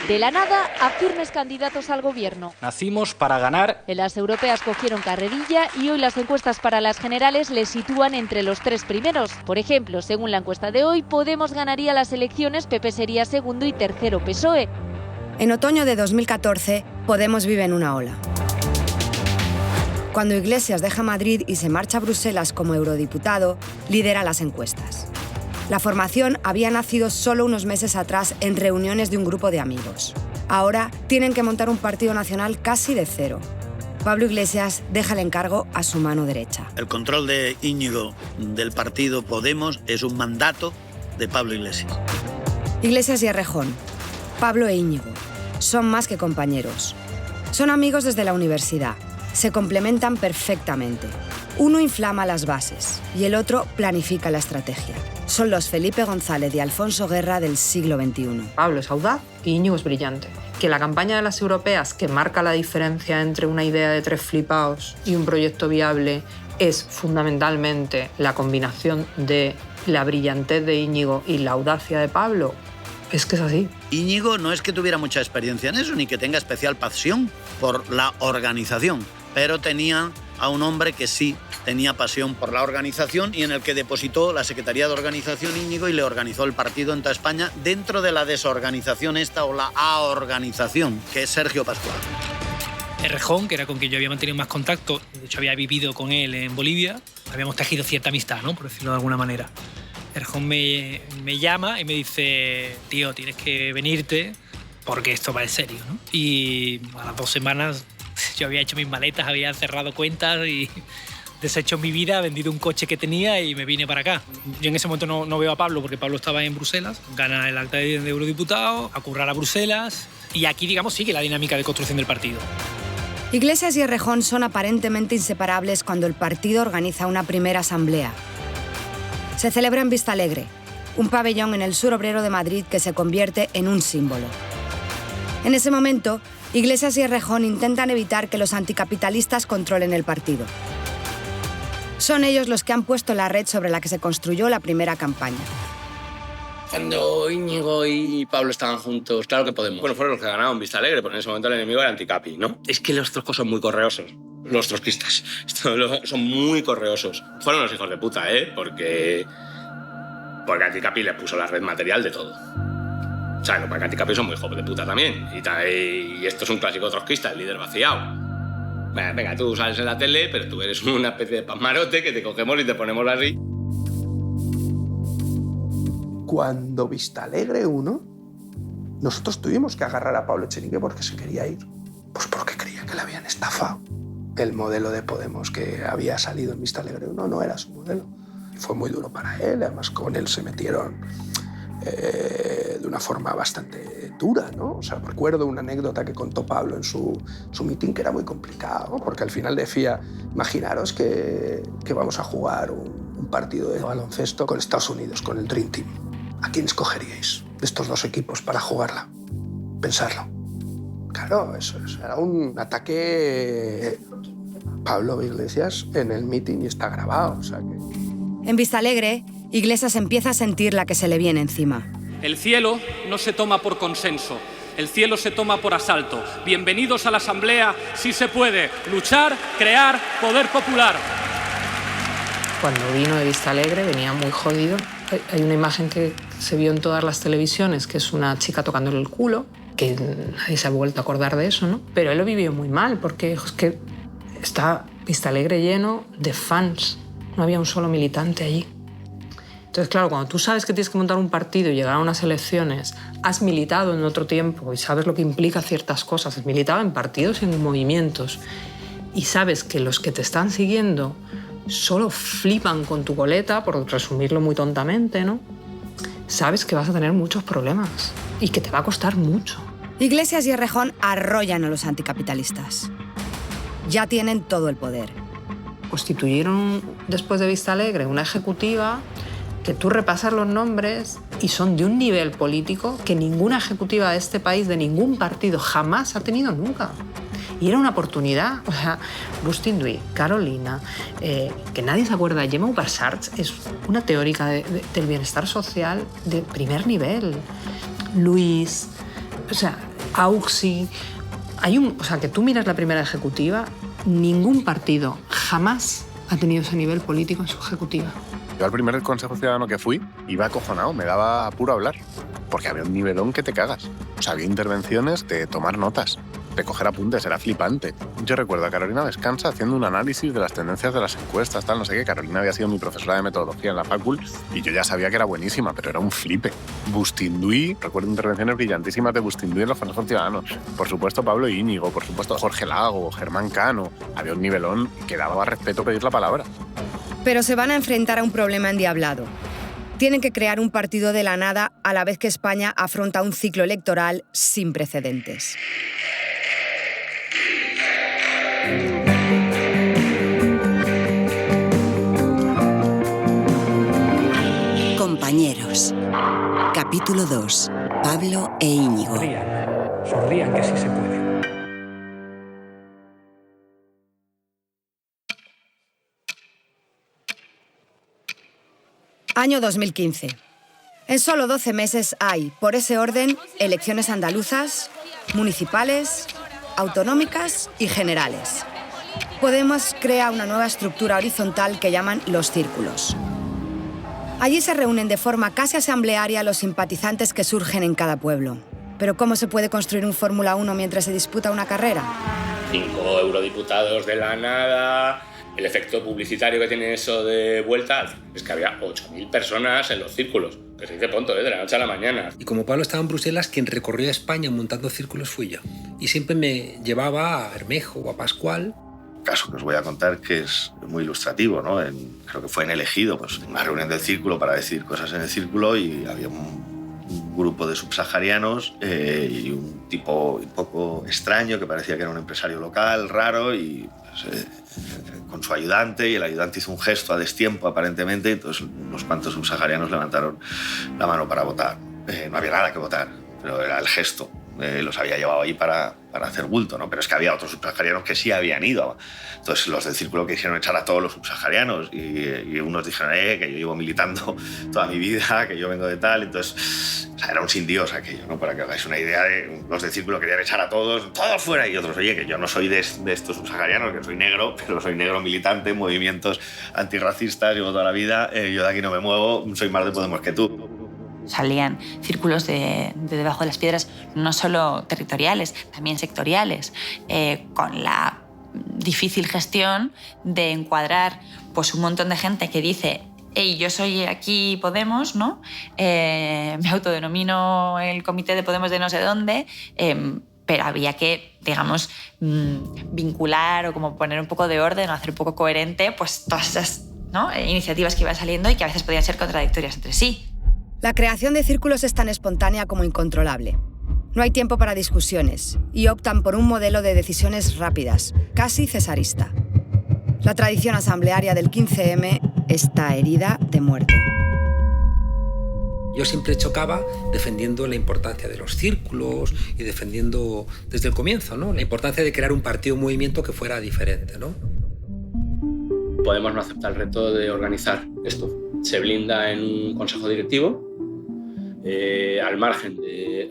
De la nada a firmes candidatos al gobierno. Nacimos para ganar. En las europeas cogieron carrerilla y hoy las encuestas para las generales les sitúan entre los 3 primeros. Por ejemplo, según la encuesta de hoy, Podemos ganaría las elecciones, PP sería segundo y tercero PSOE. En otoño de 2014, Podemos vive en una ola. Cuando Iglesias deja Madrid y se marcha a Bruselas como eurodiputado, lidera las encuestas. La formación había nacido solo unos meses atrás en reuniones de un grupo de amigos. Ahora tienen que montar un partido nacional casi de cero. Pablo Iglesias deja el encargo a su mano derecha. El control de Íñigo del partido Podemos es un mandato de Pablo Iglesias. Iglesias y Errejón, Pablo e Íñigo, son más que compañeros. Son amigos desde la universidad. Se complementan perfectamente. Uno inflama las bases y el otro planifica la estrategia. Son los Felipe González y Alfonso Guerra del siglo XXI. Pablo es audaz y Íñigo es brillante. Que la campaña de las europeas, que marca la diferencia entre una idea de 3 flipaos y un proyecto viable, es fundamentalmente la combinación de la brillantez de Íñigo y la audacia de Pablo, es que es así. Íñigo no es que tuviera mucha experiencia en eso, ni que tenga especial pasión por la organización, pero tenía a un hombre que sí tenía pasión por la organización y en el que depositó la Secretaría de Organización Íñigo y le organizó el partido en toda España dentro de la desorganización esta o la aorganización, que es Sergio Pascual. Errejón, que era con quien yo había mantenido más contacto, de hecho había vivido con él en Bolivia, habíamos tejido cierta amistad, ¿no? Por decirlo de alguna manera. Errejón me llama y me dice, tío, tienes que venirte porque esto va en serio, ¿no? Y a las 2 semanas yo había hecho mis maletas, había cerrado cuentas y deshecho mi vida, vendido un coche que tenía y me vine para acá. Yo en ese momento no veo a Pablo porque Pablo estaba en Bruselas, gana el acta de eurodiputado, a currar a Bruselas y aquí, digamos, sigue la dinámica de construcción del partido. Iglesias y Errejón son aparentemente inseparables cuando el partido organiza una primera asamblea. Se celebra en Vistalegre, un pabellón en el sur obrero de Madrid que se convierte en un símbolo. En ese momento, Iglesias y Errejón intentan evitar que los anticapitalistas controlen el partido. Son ellos los que han puesto la red sobre la que se construyó la primera campaña. Cuando Íñigo y Pablo estaban juntos, claro que Podemos. Bueno, fueron los que ganaron Vistalegre, pero en ese momento el enemigo era Anticapi, ¿no? Es que los troscos son muy correosos. Los trotskistas son muy correosos. Fueron los hijos de puta, ¿eh? Porque Anticapi les puso la red material de todo. O sea, porque Anticapi son muy hijos de puta también. Y esto es un clásico trotskista, el líder vaciado. Venga, tú sales en la tele, pero tú eres una especie de pasmarote que te cogemos y te ponemos así. Cuando Vistalegre 1, nosotros tuvimos que agarrar a Pablo Echenique porque se quería ir. Pues porque creía que le habían estafado. El modelo de Podemos que había salido en Vistalegre 1 no era su modelo. Y fue muy duro para él, además con él se metieron de una forma bastante dura, ¿no? O sea, recuerdo una anécdota que contó Pablo en su mitin que era muy complicado, ¿no? Porque al final decía, imaginaros que vamos a jugar un partido de baloncesto con Estados Unidos, con el Dream Team. ¿A quién escogeríais de estos 2 equipos para jugarla? Pensarlo. Claro, eso era un ataque. Pablo Iglesias en el mitin y está grabado, o sea que... En Vistalegre, Iglesias empieza a sentir la que se le viene encima. El cielo no se toma por consenso, el cielo se toma por asalto. Bienvenidos a la Asamblea, sí se puede. Luchar, crear, poder popular. Cuando vino de Vistalegre venía muy jodido. Hay una imagen que se vio en todas las televisiones, que es una chica tocándole el culo, que nadie se ha vuelto a acordar de eso, ¿no? Pero él lo vivió muy mal, porque es que está Vistalegre lleno de fans. No había un solo militante allí. Entonces, claro, cuando tú sabes que tienes que montar un partido y llegar a unas elecciones, has militado en otro tiempo y sabes lo que implica ciertas cosas, has militado en partidos y en movimientos, y sabes que los que te están siguiendo solo flipan con tu coleta, por resumirlo muy tontamente, ¿no? Sabes que vas a tener muchos problemas y que te va a costar mucho. Iglesias y Errejón arrollan a los anticapitalistas. Ya tienen todo el poder. Constituyeron, después de Vistalegre, una ejecutiva que tú repasas los nombres y son de un nivel político que ninguna ejecutiva de este país, de ningún partido, jamás ha tenido nunca. Y era una oportunidad. O sea, Bustin Dui, Carolina, que nadie se acuerda, Gemma Uparsarts es una teórica del bienestar social de primer nivel. Luis, o sea, AUXI. O sea, que tú miras la primera ejecutiva, ningún partido jamás ha tenido ese nivel político en su ejecutiva. Yo al primer Consejo Ciudadano que fui iba acojonado, me daba apuro hablar, porque había un nivelón que te cagas. O sea, había intervenciones de tomar notas, de coger apuntes, era flipante. Yo recuerdo a Carolina Descansa haciendo un análisis de las tendencias de las encuestas, tal, no sé qué. Carolina había sido mi profesora de metodología en la Facul y yo ya sabía que era buenísima, pero era un flipe. Bustinduy, recuerdo intervenciones brillantísimas de Bustinduy en los Consejos Ciudadanos. Por supuesto Pablo Íñigo, por supuesto Jorge Lago, Germán Cano. Había un nivelón que daba respeto pedir la palabra. Pero se van a enfrentar a un problema endiablado. Tienen que crear un partido de la nada a la vez que España afronta un ciclo electoral sin precedentes. Compañeros. Capítulo 2. Pablo e Íñigo. Sonrían, que sí se puede. Año 2015. En solo 12 meses hay, por ese orden, elecciones andaluzas, municipales, autonómicas y generales. Podemos crea una nueva estructura horizontal que llaman los círculos. Allí se reúnen de forma casi asamblearia los simpatizantes que surgen en cada pueblo. Pero ¿cómo se puede construir un Fórmula 1 mientras se disputa una carrera? 5 eurodiputados de la nada. El efecto publicitario que tiene eso de vuelta es que había 8.000 personas en los círculos. Que se dice pronto, de la noche a la mañana. Y como Pablo estaba en Bruselas, quien recorrió España montando círculos fui yo. Y siempre me llevaba a Bermejo o a Pascual. Caso que os voy a contar que es muy ilustrativo, ¿no? Creo que fue en Elegido, pues, una reunión del círculo para decir cosas en el círculo y había un grupo de subsaharianos y un tipo un poco extraño que parecía que era un empresario local, raro, y pues, con su ayudante, y el ayudante hizo un gesto a destiempo aparentemente, y entonces unos cuantos subsaharianos levantaron la mano para votar. No había nada que votar, pero era el gesto. Los había llevado ahí para hacer bulto, ¿no? Pero es que había otros subsaharianos que sí habían ido. Entonces los del círculo quisieron echar a todos los subsaharianos y unos dijeron que yo llevo militando toda mi vida, que yo vengo de tal. Entonces, o sea, era un sin Dios aquello, ¿no? Para que hagáis una idea, los del círculo querían echar a todos fuera, y otros, oye, que yo no soy de estos subsaharianos, que soy negro, pero soy negro militante, movimientos antirracistas, llevo toda la vida, yo de aquí no me muevo, soy más de Podemos que tú. Salían círculos de debajo de las piedras, no solo territoriales, también sectoriales, con la difícil gestión de encuadrar pues, un montón de gente que dice hey, yo soy aquí Podemos, ¿no? Me autodenomino el comité de Podemos de no sé dónde, pero había que, digamos, vincular o como poner un poco de orden o hacer un poco coherente pues, todas esas, ¿no? Iniciativas que iban saliendo y que a veces podían ser contradictorias entre sí. La creación de círculos es tan espontánea como incontrolable. No hay tiempo para discusiones y optan por un modelo de decisiones rápidas, casi cesarista. La tradición asamblearia del 15M está herida de muerte. Yo siempre chocaba defendiendo la importancia de los círculos y defendiendo desde el comienzo, ¿no? La importancia de crear un partido, un movimiento que fuera diferente, ¿no? Podemos no aceptar el reto de organizar esto. Se blinda en un consejo directivo, al margen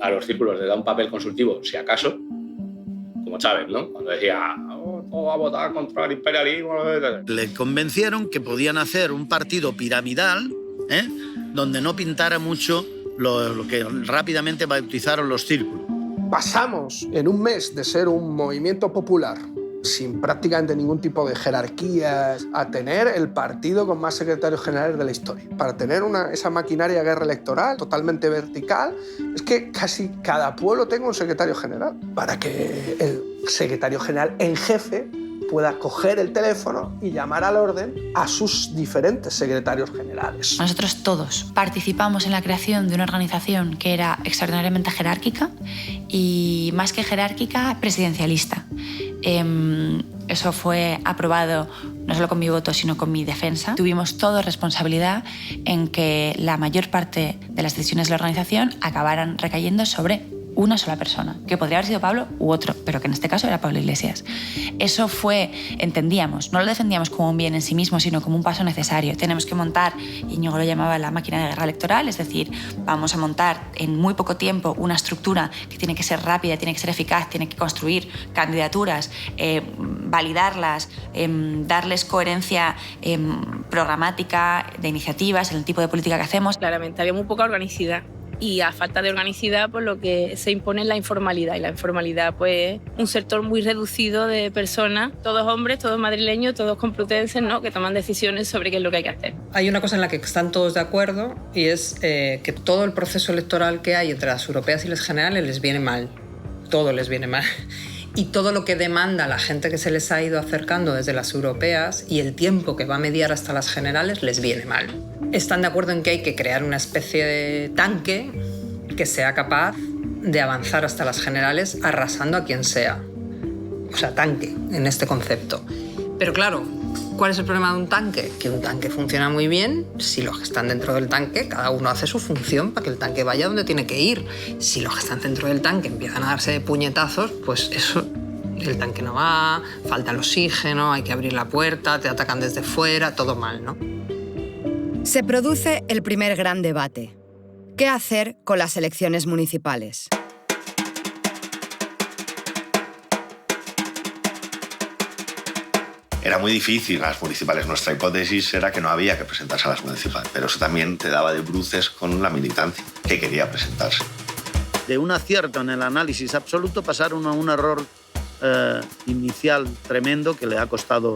a los círculos le da un papel consultivo, si acaso, como Chávez, ¿no? Cuando decía, todo va a votar contra el imperialismo. Le convencieron que podían hacer un partido piramidal, donde no pintara mucho lo que rápidamente bautizaron los círculos. Pasamos en un mes de ser un movimiento popular sin prácticamente ningún tipo de jerarquías, a tener el partido con más secretarios generales de la historia. Para tener esa maquinaria de guerra electoral totalmente vertical, es que casi cada pueblo tenga un secretario general, para que el secretario general en jefe pueda coger el teléfono y llamar al orden a sus diferentes secretarios generales. Nosotros todos participamos en la creación de una organización que era extraordinariamente jerárquica y, más que jerárquica, presidencialista. Eso fue aprobado no solo con mi voto, sino con mi defensa. Tuvimos todos responsabilidad en que la mayor parte de las decisiones de la organización acabaran recayendo sobre una sola persona, que podría haber sido Pablo u otro, pero que en este caso era Pablo Iglesias. Eso fue, entendíamos, no lo defendíamos como un bien en sí mismo, sino como un paso necesario. Tenemos que montar, Íñigo lo llamaba la máquina de guerra electoral, es decir, vamos a montar en muy poco tiempo una estructura que tiene que ser rápida, tiene que ser eficaz, tiene que construir candidaturas, validarlas, darles coherencia programática, de iniciativas, en el tipo de política que hacemos. Claramente había muy poca organicidad. Y a falta de organicidad, pues lo que se impone es la informalidad. Y la informalidad, pues, un sector muy reducido de personas, todos hombres, todos madrileños, todos complutenses, ¿no?, que toman decisiones sobre qué es lo que hay que hacer. Hay una cosa en la que están todos de acuerdo y es que todo el proceso electoral que hay entre las europeas y las generales les viene mal. Todo les viene mal. Y todo lo que demanda la gente que se les ha ido acercando desde las europeas y el tiempo que va a mediar hasta las generales les viene mal. Están de acuerdo en que hay que crear una especie de tanque que sea capaz de avanzar hasta las generales arrasando a quien sea. O sea, tanque en este concepto. Pero claro, ¿cuál es el problema de un tanque? Que un tanque funciona muy bien si los que están dentro del tanque, cada uno hace su función para que el tanque vaya donde tiene que ir. Si los que están dentro del tanque empiezan a darse de puñetazos, pues eso, el tanque no va, falta el oxígeno, hay que abrir la puerta, te atacan desde fuera, todo mal, ¿no? Se produce el primer gran debate. ¿Qué hacer con las elecciones municipales? Era muy difícil las municipales. Nuestra hipótesis era que no había que presentarse a las municipales, pero eso también te daba de bruces con la militancia que quería presentarse. De un acierto en el análisis absoluto pasaron a un error inicial tremendo que le ha costado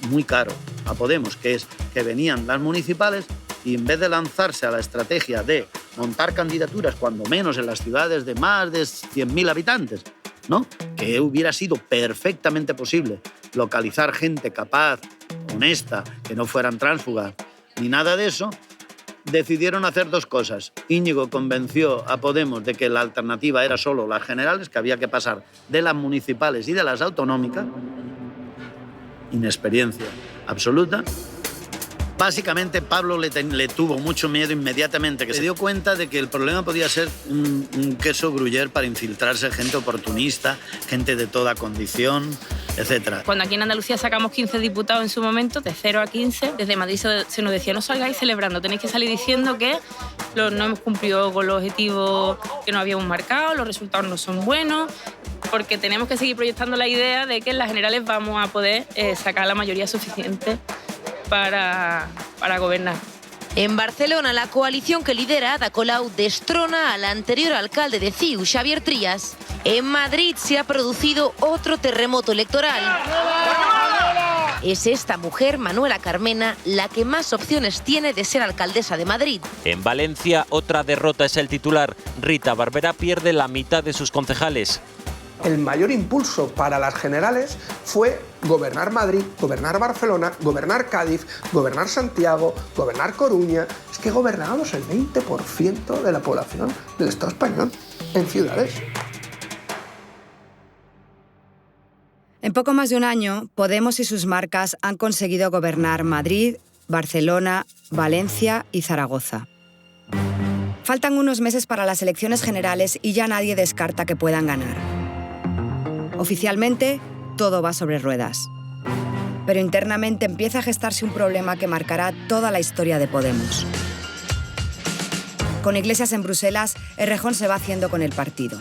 muy caro a Podemos, que es que venían las municipales y en vez de lanzarse a la estrategia de montar candidaturas, cuando menos en las ciudades de más de 100.000 habitantes, ¿no?, que hubiera sido perfectamente posible localizar gente capaz, honesta, que no fueran tránsfugas, ni nada de eso, decidieron hacer dos cosas. Íñigo convenció a Podemos de que la alternativa era solo las generales, que había que pasar de las municipales y de las autonómicas. Inexperiencia absoluta. Básicamente, Pablo le tuvo mucho miedo inmediatamente, que se dio cuenta de que el problema podía ser un queso gruyère para infiltrarse gente oportunista, gente de toda condición, etc. Cuando aquí en Andalucía sacamos 15 diputados en su momento, de 0 a 15, desde Madrid se nos decía, no salgáis celebrando, tenéis que salir diciendo que no hemos cumplido con los objetivos que nos habíamos marcado, los resultados no son buenos, porque tenemos que seguir proyectando la idea de que en las generales vamos a poder sacar la mayoría suficiente para gobernar. En Barcelona, la coalición que lidera Ada Colau destrona al anterior alcalde de CiU, Xavier Trías. En Madrid se ha producido otro terremoto electoral. Es esta mujer, Manuela Carmena, la que más opciones tiene de ser alcaldesa de Madrid. En Valencia, otra derrota es el titular. Rita Barberá pierde la mitad de sus concejales. El mayor impulso para las generales fue gobernar Madrid, gobernar Barcelona, gobernar Cádiz, gobernar Santiago, gobernar Coruña. Es que gobernábamos el 20% de la población del Estado español en ciudades. En poco más de un año, Podemos y sus marcas han conseguido gobernar Madrid, Barcelona, Valencia y Zaragoza. Faltan unos meses para las elecciones generales y ya nadie descarta que puedan ganar. Oficialmente, todo va sobre ruedas. Pero internamente empieza a gestarse un problema que marcará toda la historia de Podemos. Con Iglesias en Bruselas, Errejón se va haciendo con el partido.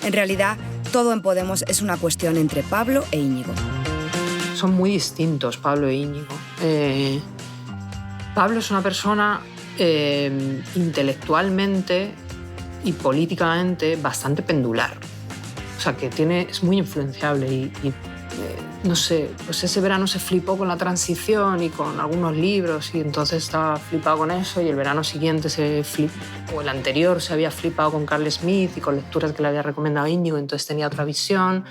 En realidad, todo en Podemos es una cuestión entre Pablo e Íñigo. Son muy distintos, Pablo e Íñigo. Pablo es una persona intelectualmente y políticamente bastante pendular. O sea, que es muy influenciable y no sé, pues ese verano se flipó con la transición y con algunos libros y entonces estaba flipado con eso y el verano siguiente o el anterior se había flipado con Carl Smith y con lecturas que le había recomendado Íñigo, entonces tenía otra visión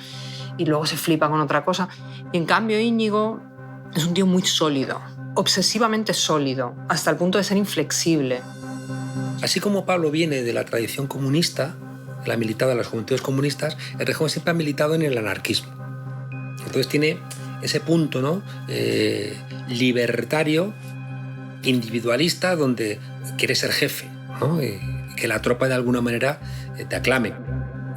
y luego se flipa con otra cosa. Y en cambio Íñigo es un tío muy sólido, obsesivamente sólido, hasta el punto de ser inflexible. Así como Pablo viene de la tradición comunista, la militado en las juventudes comunistas, Errejón siempre ha militado en el anarquismo. Entonces tiene ese punto, ¿no?, libertario, individualista, donde quiere ser jefe, ¿no?, que la tropa de alguna manera te aclame.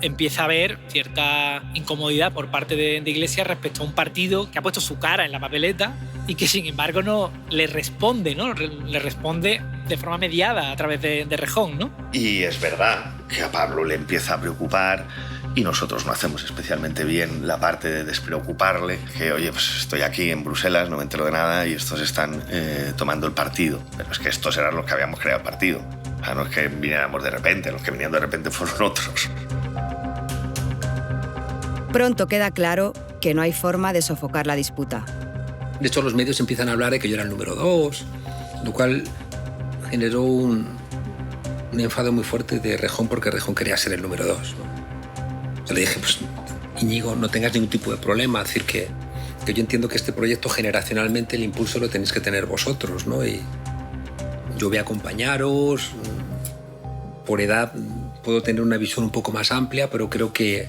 Empieza a haber cierta incomodidad por parte de Iglesias respecto a un partido que ha puesto su cara en la papeleta y que sin embargo no le responde, ¿no? Le responde de forma mediada a través de Errejón, ¿no? Y es verdad que a Pablo le empieza a preocupar y nosotros no hacemos especialmente bien la parte de despreocuparle, que oye, pues estoy aquí en Bruselas, no me entero de nada y estos están tomando el partido. Pero es que estos eran los que habíamos creado el partido. O sea, no es que viniéramos de repente, los que vinieron de repente fueron otros. Pronto queda claro que no hay forma de sofocar la disputa. De hecho, los medios empiezan a hablar de que yo era el número 2, lo cual generó un enfado muy fuerte de Errejón porque Errejón quería ser el número 2. ¿No? Yo le dije, pues, Íñigo, no tengas ningún tipo de problema, es decir, que yo entiendo que este proyecto generacionalmente el impulso lo tenéis que tener vosotros, ¿no? Y yo voy a acompañaros, por edad puedo tener una visión un poco más amplia, pero creo que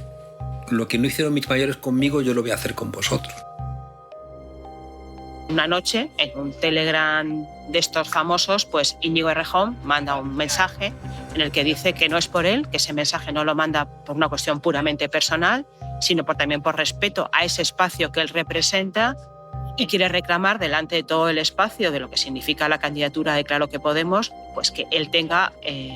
lo que no hicieron mis mayores conmigo, yo lo voy a hacer con vosotros. Una noche, en un Telegram de estos famosos, pues Íñigo Errejón manda un mensaje en el que dice que no es por él, que ese mensaje no lo manda por una cuestión puramente personal, sino también por respeto a ese espacio que él representa y quiere reclamar delante de todo el espacio de lo que significa la candidatura de Claro que Podemos, pues que él tenga,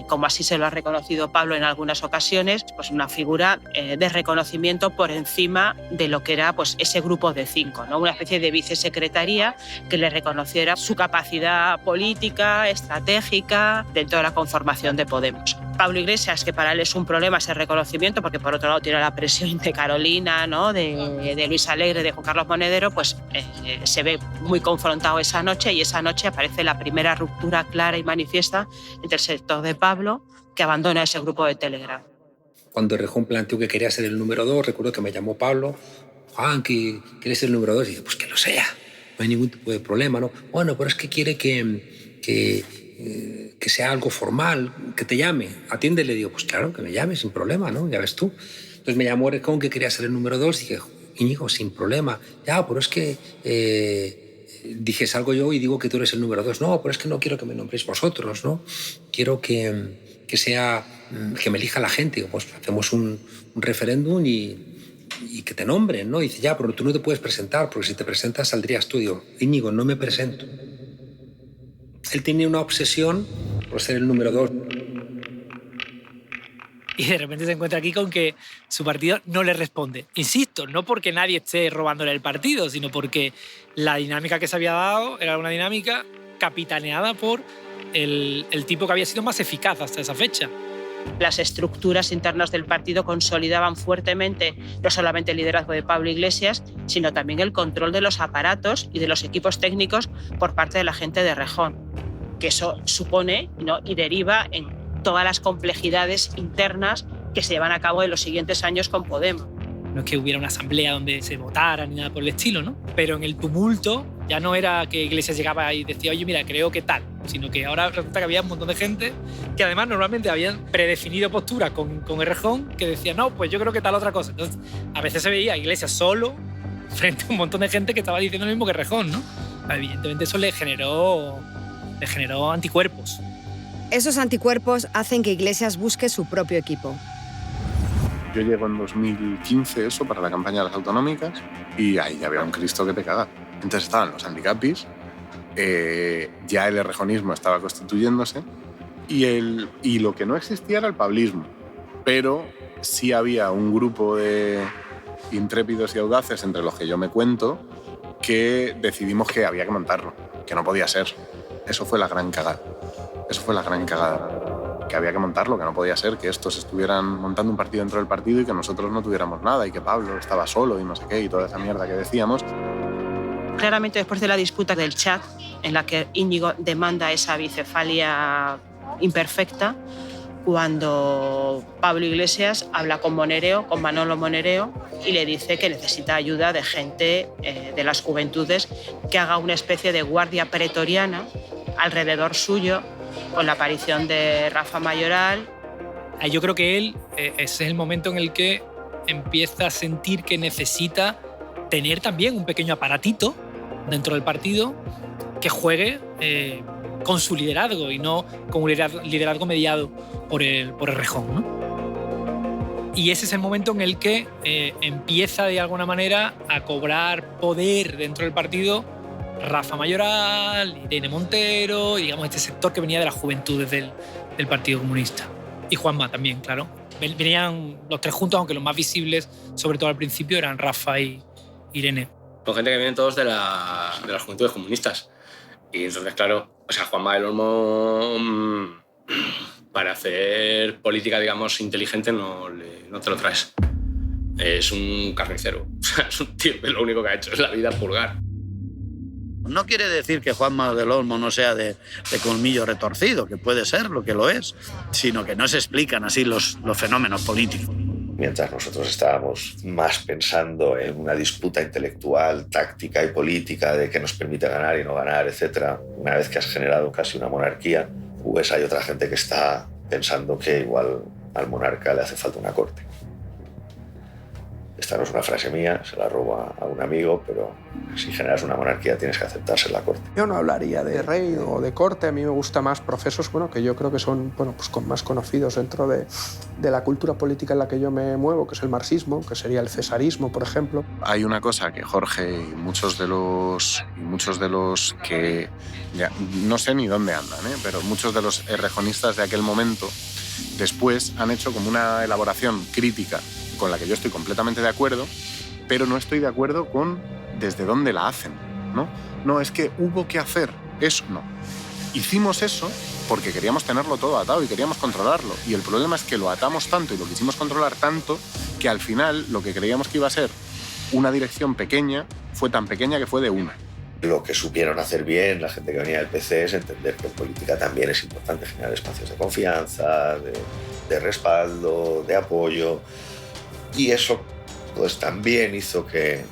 como así se lo ha reconocido Pablo en algunas ocasiones, pues una figura de reconocimiento por encima de lo que era pues ese grupo de 5, ¿no? Una especie de vicesecretaría que le reconociera su capacidad política, estratégica dentro de la conformación de Podemos. Pablo Iglesias, que para él es un problema ese reconocimiento, porque por otro lado tiene la presión de Carolina, ¿no? de Luis Alegre, de Juan Carlos Monedero, pues se ve muy confrontado esa noche y esa noche aparece la primera ruptura clara y manifiesta entre el sector de Pablo, que abandona ese grupo de Telegram. Cuando Errejón planteó que quería ser el número 2, recuerdo que me llamó Pablo, Juan, que ¿quieres ser el número 2? Y dije, pues que lo sea, no hay ningún tipo de problema, ¿no? Bueno, pero es que quiere que sea algo formal, que te llame, atiéndele. Digo, pues claro, que me llame, sin problema, ¿no? Ya ves tú. Entonces me llamó Errejón que quería ser el número 2 y dije, Íñigo, sin problema. Ya, pero es que dije, salgo yo y digo que tú eres el número 2. No, pero es que no quiero que me nombréis vosotros, ¿no? Quiero que sea, que me elija la gente. Digo, pues hacemos un referéndum y que te nombren, ¿no? Y dice, ya, pero tú no te puedes presentar, porque si te presentas saldrías tú. Digo, Íñigo, no me presento. Él tenía una obsesión por ser el número 2. Y de repente se encuentra aquí con que su partido no le responde. Insisto, no porque nadie esté robándole el partido, sino porque la dinámica que se había dado era una dinámica capitaneada por el tipo que había sido más eficaz hasta esa fecha. Las estructuras internas del partido consolidaban fuertemente no solamente el liderazgo de Pablo Iglesias, sino también el control de los aparatos y de los equipos técnicos por parte de la gente de Errejón, que eso supone, ¿no? y deriva en todas las complejidades internas que se llevan a cabo en los siguientes años con Podemos. No es que hubiera una asamblea donde se votara ni nada por el estilo, ¿no? Pero en el tumulto ya no era que Iglesias llegaba y decía, oye, mira, creo que tal, sino que ahora resulta que había un montón de gente que además normalmente habían predefinido postura con Errejón, que decía, no, pues yo creo que tal otra cosa. Entonces, a veces se veía a Iglesias solo frente a un montón de gente que estaba diciendo lo mismo que Errejón, ¿no? Evidentemente eso le generó anticuerpos. Esos anticuerpos hacen que Iglesias busque su propio equipo. Yo llego en 2015 para la campaña de las autonómicas y ahí ya había un Cristo que te caga. Entonces estaban los handicapis, ya el errejonismo estaba constituyéndose y lo que no existía era el pablismo, pero sí había un grupo de intrépidos y audaces, entre los que yo me cuento, que decidimos que había que montarlo, que no podía ser. Eso fue la gran cagada. Que había que montarlo, que no podía ser que estos estuvieran montando un partido dentro del partido y que nosotros no tuviéramos nada y que Pablo estaba solo y no sé qué y toda esa mierda que decíamos. Claramente después de la disputa del chat, en la que Íñigo demanda esa bicefalia imperfecta, cuando Pablo Iglesias habla con Manolo Monereo, y le dice que necesita ayuda de gente de las juventudes que haga una especie de guardia pretoriana alrededor suyo, con la aparición de Rafa Mayoral. Yo creo que él, ese es el momento en el que empieza a sentir que necesita tener también un pequeño aparatito dentro del partido que juegue con su liderazgo y no con un liderazgo mediado por Errejón, ¿no? Y ese es el momento en el que empieza de alguna manera a cobrar poder dentro del partido Rafa Mayoral, Irene Montero, y digamos este sector que venía de las juventudes del Partido Comunista. Y Juanma también, claro. Venían los tres juntos, aunque los más visibles, sobre todo al principio, eran Rafa y Irene. Con gente que vienen todos de las juventudes comunistas. Y entonces, claro, o sea, Juanma del Olmo, para hacer política, digamos, inteligente, no te lo traes. Es un carnicero. O sea, es un tío que lo único que ha hecho es la vida purgar. No quiere decir que Juanma del Olmo no sea de colmillo retorcido, que puede ser lo que lo es, sino que no se explican así los fenómenos políticos. Mientras nosotros estábamos más pensando en una disputa intelectual, táctica y política de qué nos permite ganar y no ganar, etc., una vez que has generado casi una monarquía, pues hay otra gente que está pensando que igual al monarca le hace falta una corte. Esta no es una frase mía, se la robo a un amigo, pero si generas una monarquía tienes que aceptarse la corte. Yo no hablaría de rey o de corte, a mí me gusta más procesos que yo creo que son pues más conocidos dentro de la cultura política en la que yo me muevo, que es el marxismo, que sería el cesarismo, por ejemplo. Hay una cosa que Jorge y muchos de los que ya, no sé ni dónde andan, pero muchos de los errejonistas de aquel momento después han hecho como una elaboración crítica con la que yo estoy completamente de acuerdo, pero no estoy de acuerdo con desde dónde la hacen, ¿no? No, es que hubo que hacer eso, no. Hicimos eso porque queríamos tenerlo todo atado y queríamos controlarlo. Y el problema es que lo atamos tanto y lo quisimos controlar tanto que al final lo que creíamos que iba a ser una dirección pequeña fue tan pequeña que fue de una. Lo que supieron hacer bien la gente que venía del PC es entender que en política también es importante generar espacios de confianza, de respaldo, de apoyo. Y eso pues también hizo que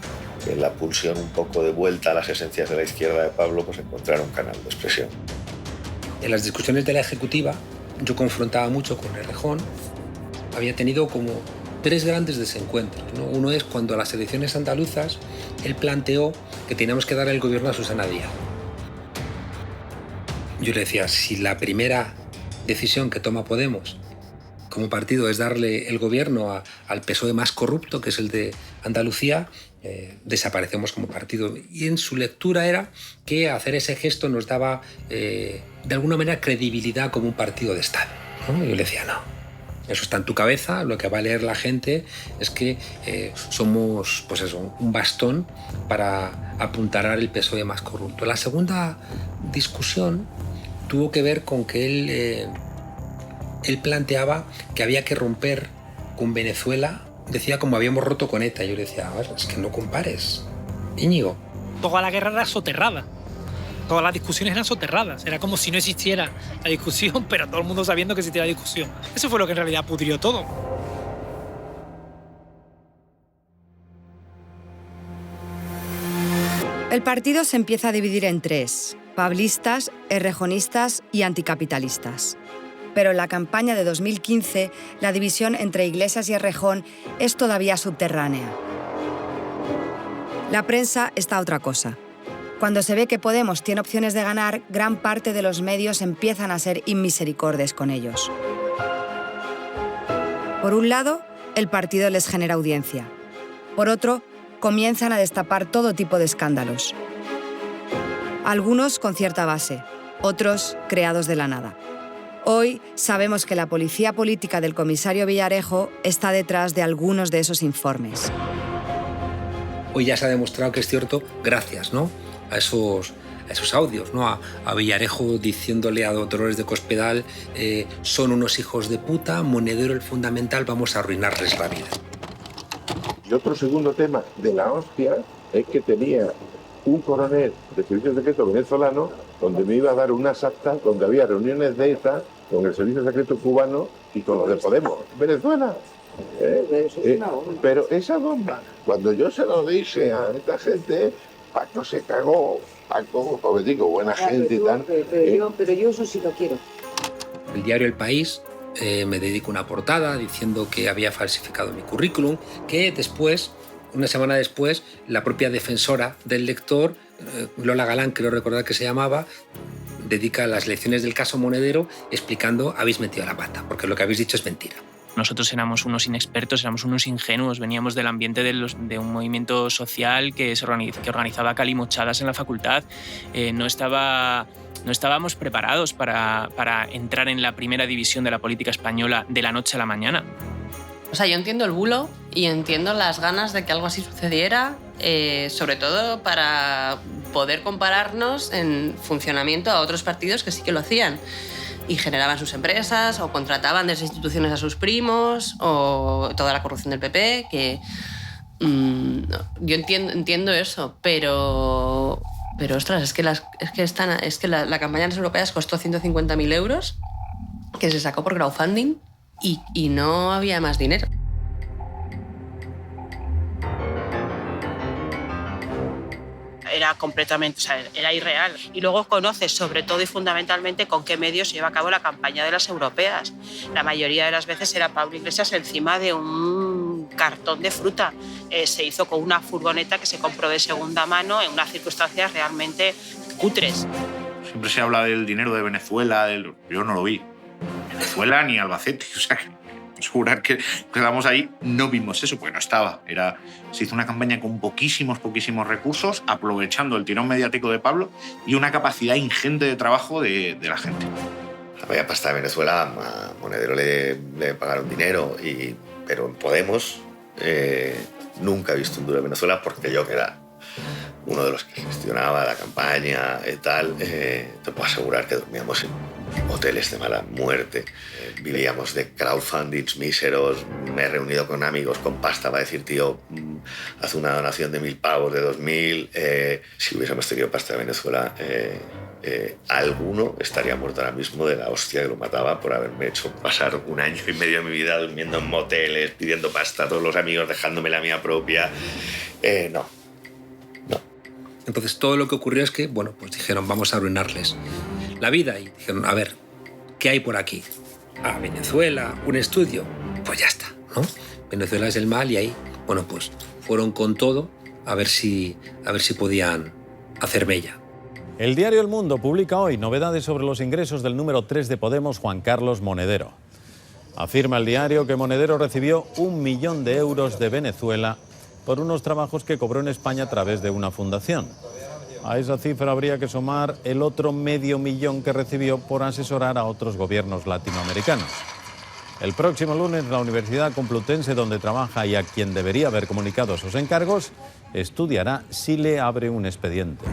la pulsión un poco de vuelta a las esencias de la izquierda de Pablo pues encontrara un canal de expresión. En las discusiones de la Ejecutiva yo confrontaba mucho con Errejón. Había tenido como 3 grandes desencuentros, ¿no? Uno es cuando a las elecciones andaluzas él planteó que teníamos que dar el gobierno a Susana Díaz. Yo le decía, si la primera decisión que toma Podemos como partido es darle el gobierno al PSOE más corrupto, que es el de Andalucía, desaparecemos como partido. Y en su lectura era que hacer ese gesto nos daba, de alguna manera, credibilidad como un partido de Estado, ¿no? Y yo le decía, no, eso está en tu cabeza, lo que va a leer la gente es que somos pues eso, un bastón para apuntalar el PSOE más corrupto. La segunda discusión tuvo que ver con que él planteaba que había que romper con Venezuela, decía como habíamos roto con ETA. Yo le decía, a ver, es que no compares, Íñigo. Toda la guerra era soterrada. Todas las discusiones eran soterradas. Era como si no existiera la discusión, pero todo el mundo sabiendo que existía la discusión. Eso fue lo que en realidad pudrió todo. El partido se empieza a dividir en 3: pablistas, errejonistas y anticapitalistas. Pero en la campaña de 2015, la división entre Iglesias y Errejón es todavía subterránea. La prensa está a otra cosa. Cuando se ve que Podemos tiene opciones de ganar, gran parte de los medios empiezan a ser inmisericordes con ellos. Por un lado, el partido les genera audiencia. Por otro, comienzan a destapar todo tipo de escándalos. Algunos con cierta base, otros creados de la nada. Hoy sabemos que la policía política del comisario Villarejo está detrás de algunos de esos informes. Hoy ya se ha demostrado que es cierto gracias, ¿no?, a esos audios, ¿no?, a Villarejo diciéndole a Dolores de Cospedal son unos hijos de puta, Monedero el fundamental, vamos a arruinarles la vida. Y otro segundo tema de la hostia es que tenía un coronel de servicio secreto venezolano donde me iba a dar unas actas donde había reuniones de ETA con el servicio secreto cubano y con los de Podemos. Venezuela. Pero esa bomba, cuando yo se lo dije a esta gente, Paco se cagó. Paco, pues digo, buena gente y tal. Pero yo eso sí lo quiero. El diario El País me dedicó una portada diciendo que había falsificado mi currículum, que después, una semana después, la propia defensora del lector, Lola Galán, creo recordar que se llamaba, dedica las lecciones del caso Monedero explicando habéis metido la pata, porque lo que habéis dicho es mentira. Nosotros éramos unos inexpertos, éramos unos ingenuos, veníamos del ambiente de un movimiento social que organizaba calimochadas en la facultad. No estábamos preparados para entrar en la primera división de la política española de la noche a la mañana. O sea, yo entiendo el bulo y entiendo las ganas de que algo así sucediera, sobre todo para poder compararnos en funcionamiento a otros partidos que sí que lo hacían y generaban sus empresas o contrataban desde instituciones a sus primos o toda la corrupción del PP, que yo entiendo eso, pero ostras, es que la campaña de las europeas costó 150.000 euros, que se sacó por crowdfunding y no había más dinero. Era completamente, o sea, era irreal. Y luego conoces sobre todo y fundamentalmente con qué medios se lleva a cabo la campaña de las europeas. La mayoría de las veces era Pablo Iglesias encima de un cartón de fruta. Se hizo con una furgoneta que se compró de segunda mano en unas circunstancias realmente cutres. Siempre se habla del dinero de Venezuela, yo no lo vi. Venezuela ni Albacete, o sea, asegurar que estábamos ahí, no vimos eso, porque no estaba. Se hizo una campaña con poquísimos recursos, aprovechando el tirón mediático de Pablo y una capacidad ingente de trabajo de la gente. La media pasta de Venezuela, a Monedero le pagaron dinero, pero en Podemos nunca he visto un duro de Venezuela, porque yo, que era uno de los que gestionaba la campaña y tal, te puedo asegurar que dormíamos en hoteles de mala muerte, vivíamos de crowdfundings míseros. Me he reunido con amigos con pasta para decir, tío, haz una donación de 1.000 pavos, de 2.000. Si hubiésemos tenido pasta de Venezuela, alguno estaría muerto ahora mismo de la hostia que lo mataba por haberme hecho pasar 1 año y medio de mi vida durmiendo en moteles, pidiendo pasta a todos los amigos, dejándome la mía propia. No. Entonces todo lo que ocurrió es que, bueno, pues dijeron, vamos a arruinarles la vida. Y dijeron, a ver, ¿qué hay por aquí? Ah, Venezuela, un estudio. Pues ya está, ¿no? Venezuela es el mal y ahí, bueno, pues fueron con todo a ver si podían hacer mella. El diario El Mundo publica hoy novedades sobre los ingresos del número 3 de Podemos, Juan Carlos Monedero. Afirma el diario que Monedero recibió 1 millón de euros de Venezuela por unos trabajos que cobró en España a través de una fundación. A esa cifra habría que sumar el otro $500.000 que recibió por asesorar a otros gobiernos latinoamericanos. El próximo lunes, la Universidad Complutense, donde trabaja y a quien debería haber comunicado esos encargos, estudiará si le abre un expediente.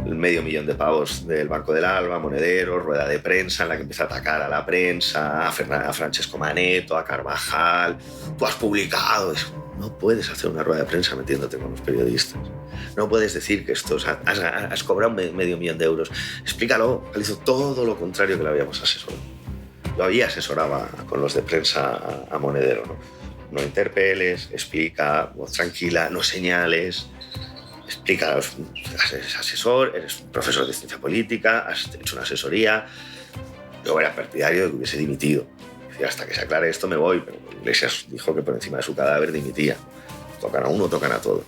El $500.000 de pavos del Banco del Alba, Monedero, rueda de prensa en la que empieza a atacar a la prensa, a Francesco Manetto, a Carvajal. Tú has publicado eso. No puedes hacer una rueda de prensa metiéndote con los periodistas. No puedes decir que has cobrado $500.000 de euros. Explícalo. Él hizo todo lo contrario que le habíamos asesorado. Yo había asesorado con los de prensa a Monedero, ¿no? No interpeles, explica, voz tranquila, no señales. Explica, eres asesor, eres profesor de ciencia política, has hecho una asesoría. Yo era partidario de que hubiese dimitido. Decía, hasta que se aclare esto me voy, pero Iglesias dijo que por encima de su cadáver dimitía. Tocan a uno, tocan a todos.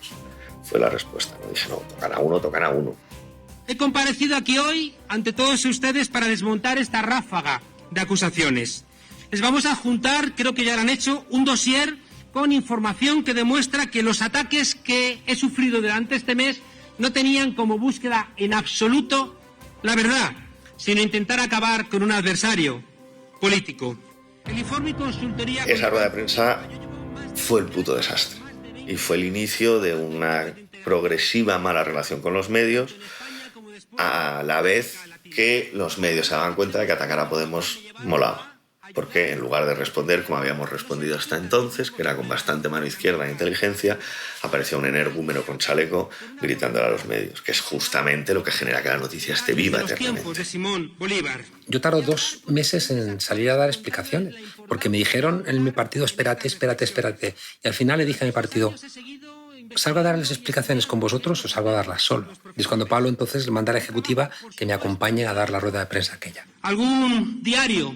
Fue la respuesta. No dije, no, tocan a uno, tocan a uno. He comparecido aquí hoy ante todos ustedes para desmontar esta ráfaga de acusaciones. Les vamos a adjuntar, creo que ya lo han hecho, un dossier con información que demuestra que los ataques que he sufrido durante este mes no tenían como búsqueda en absoluto la verdad, sino intentar acabar con un adversario político. El informe y consultoría... Esa rueda de prensa fue el puto desastre y fue el inicio de una progresiva mala relación con los medios, a la vez que los medios se daban cuenta de que atacar a Podemos molaba. Porque en lugar de responder como habíamos respondido hasta entonces, que era con bastante mano izquierda e inteligencia, apareció un energúmeno con chaleco gritándole a los medios, que es justamente lo que genera que la noticia esté viva eternamente. Yo tardo 2 meses en salir a dar explicaciones, porque me dijeron en mi partido, espérate. Y al final le dije a mi partido, ¿salgo a darles explicaciones con vosotros o salgo a darlas solo? Y es cuando Pablo entonces le manda a la ejecutiva que me acompañe a dar la rueda de prensa aquella. Algún diario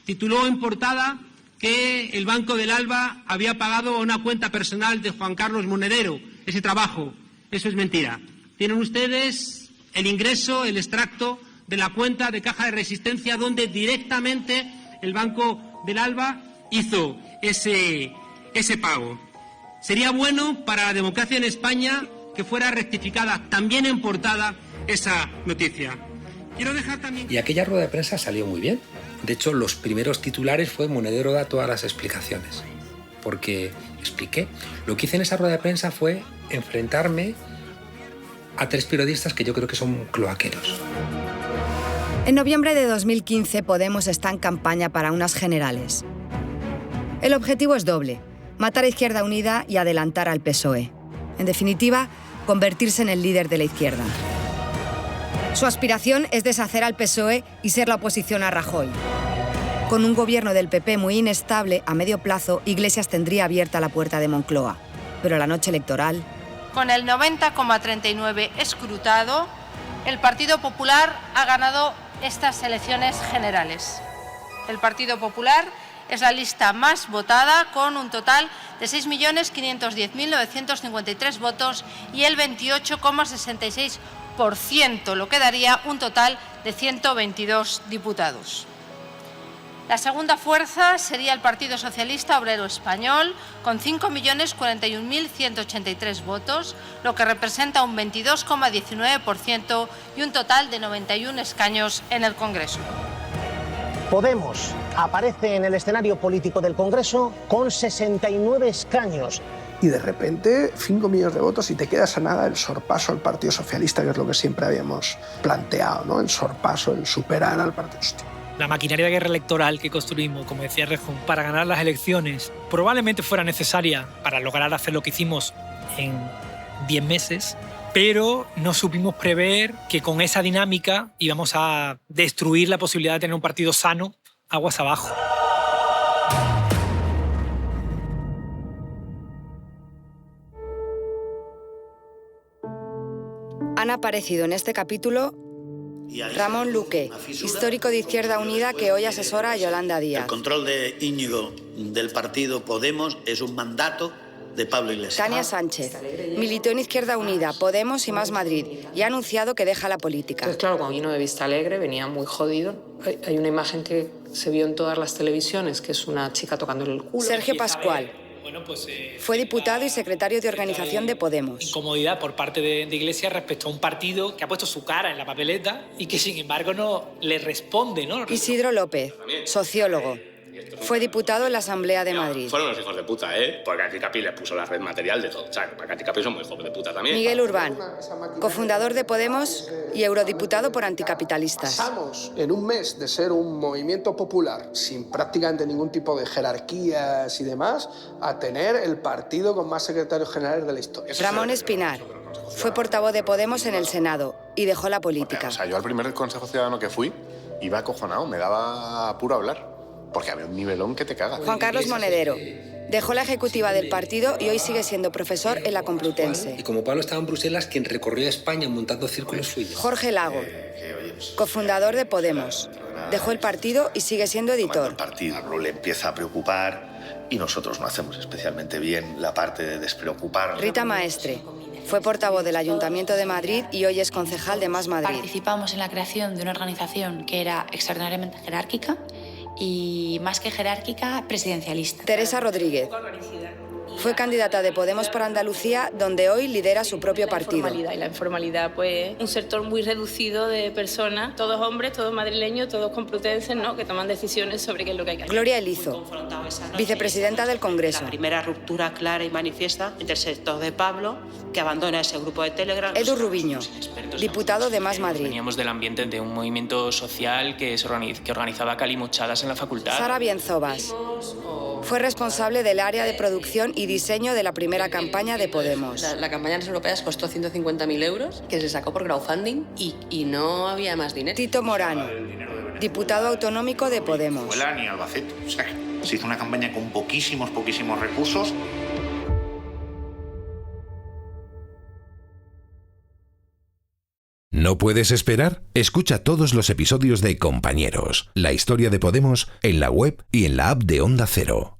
tituló en portada que el Banco del Alba había pagado a una cuenta personal de Juan Carlos Monedero ese trabajo. Eso es mentira. Tienen ustedes el ingreso, el extracto de la cuenta de Caja de Resistencia, donde directamente el Banco del Alba hizo ese pago. Sería bueno para la democracia en España que fuera rectificada también en portada esa noticia. Quiero dejar también... Y aquella rueda de prensa salió muy bien. De hecho, los primeros titulares fue Monedero da todas las explicaciones. Porque expliqué. Lo que hice en esa rueda de prensa fue enfrentarme a 3 periodistas que yo creo que son cloaqueros. En noviembre de 2015, Podemos está en campaña para unas generales. El objetivo es doble: matar a Izquierda Unida y adelantar al PSOE. En definitiva, convertirse en el líder de la izquierda. Su aspiración es deshacer al PSOE y ser la oposición a Rajoy. Con un gobierno del PP muy inestable, a medio plazo, Iglesias tendría abierta la puerta de Moncloa. Pero la noche electoral... Con el 90,39 escrutado, el Partido Popular ha ganado estas elecciones generales. El Partido Popular es la lista más votada, con un total de 6.510.953 votos y el 28,66%, lo que daría un total de 122 diputados. La segunda fuerza sería el Partido Socialista Obrero Español, con 5.041.183 votos, lo que representa un 22,19% y un total de 91 escaños en el Congreso. Podemos aparece en el escenario político del Congreso con 69 escaños. Y de repente, 5 millones de votos y te quedas a nada el sorpaso al Partido Socialista, que es lo que siempre habíamos planteado, ¿no? El sorpaso, el superar al Partido Socialista. La maquinaria de guerra electoral que construimos, como decía Errejón, para ganar las elecciones, probablemente fuera necesaria para lograr hacer lo que hicimos en 10 meses, pero no supimos prever que con esa dinámica íbamos a destruir la posibilidad de tener un partido sano aguas abajo. Han aparecido en este capítulo Ramón Luque, histórico de Izquierda Unida que hoy asesora a Yolanda Díaz. El control de Íñigo del partido Podemos es un mandato de Pablo Iglesias. Tania Sánchez, militó en Izquierda Unida, Podemos y Más Madrid, y ha anunciado que deja la política. Entonces, claro, cuando vino de Vistalegre venía muy jodido. Hay una imagen que se vio en todas las televisiones, que es una chica tocándole el culo. Sergio Pascual. Fue diputado y secretario de organización de Podemos. Incomodidad por parte de Iglesias respecto a un partido que ha puesto su cara en la papeleta y que sin embargo no le responde, ¿no? Isidro López, sociólogo. Fue diputado en la Asamblea de Madrid. Fueron los hijos de puta, ¿eh? Porque Anticapi les puso la red material de todo. O sea, porque Anticapi son muy hijos de puta también. Miguel Urbán, cofundador de Podemos y eurodiputado por Anticapitalistas. Pasamos en un mes de ser un movimiento popular sin prácticamente ningún tipo de jerarquías y demás a tener el partido con más secretarios generales de la historia. Ramón Espinar fue portavoz de Podemos en el Senado y dejó la política. O sea, yo al primer Consejo Ciudadano que fui iba acojonado, me daba apuro hablar. Porque había un nivelón que te cagas. Juan Carlos Monedero dejó la ejecutiva del partido y hoy sigue siendo profesor en la Complutense. Y como Pablo estaba en Bruselas, quien recorrió España montando círculos suyos. Jorge Lago, cofundador de Podemos. Dejó el partido y sigue siendo editor. El partido le empieza a preocupar y nosotros no hacemos especialmente bien la parte de despreocupar. Rita Maestre fue portavoz del Ayuntamiento de Madrid y hoy es concejal de Más Madrid. Participamos en la creación de una organización que era extraordinariamente jerárquica y, más que jerárquica, presidencialista. Teresa Rodríguez fue candidata de Podemos por Andalucía, donde hoy lidera su propio partido. Y la informalidad, pues, un sector muy reducido de personas, todos hombres, todos madrileños, todos complutenses, ¿no?, que toman decisiones sobre qué es lo que hay que hacer. Gloria Elizo, vicepresidenta del Congreso. La primera ruptura clara y manifiesta entre el sector de Pablo, que abandona ese grupo de Telegram. Edu Rubiño, diputado de Más Madrid. Veníamos del ambiente de un movimiento social que organizaba calimochadas en la facultad. Sara Bienzobas fue responsable del área de producción y diseño de la primera campaña de Podemos. La campaña en las europeas costó 150.000 euros, que se sacó por crowdfunding y no había más dinero. Tito Morano, diputado autonómico de Podemos. Ni Albacete. O sea, se hizo una campaña con poquísimos recursos. ¿No puedes esperar? Escucha todos los episodios de Compañeros, la historia de Podemos, en la web y en la app de Onda Cero.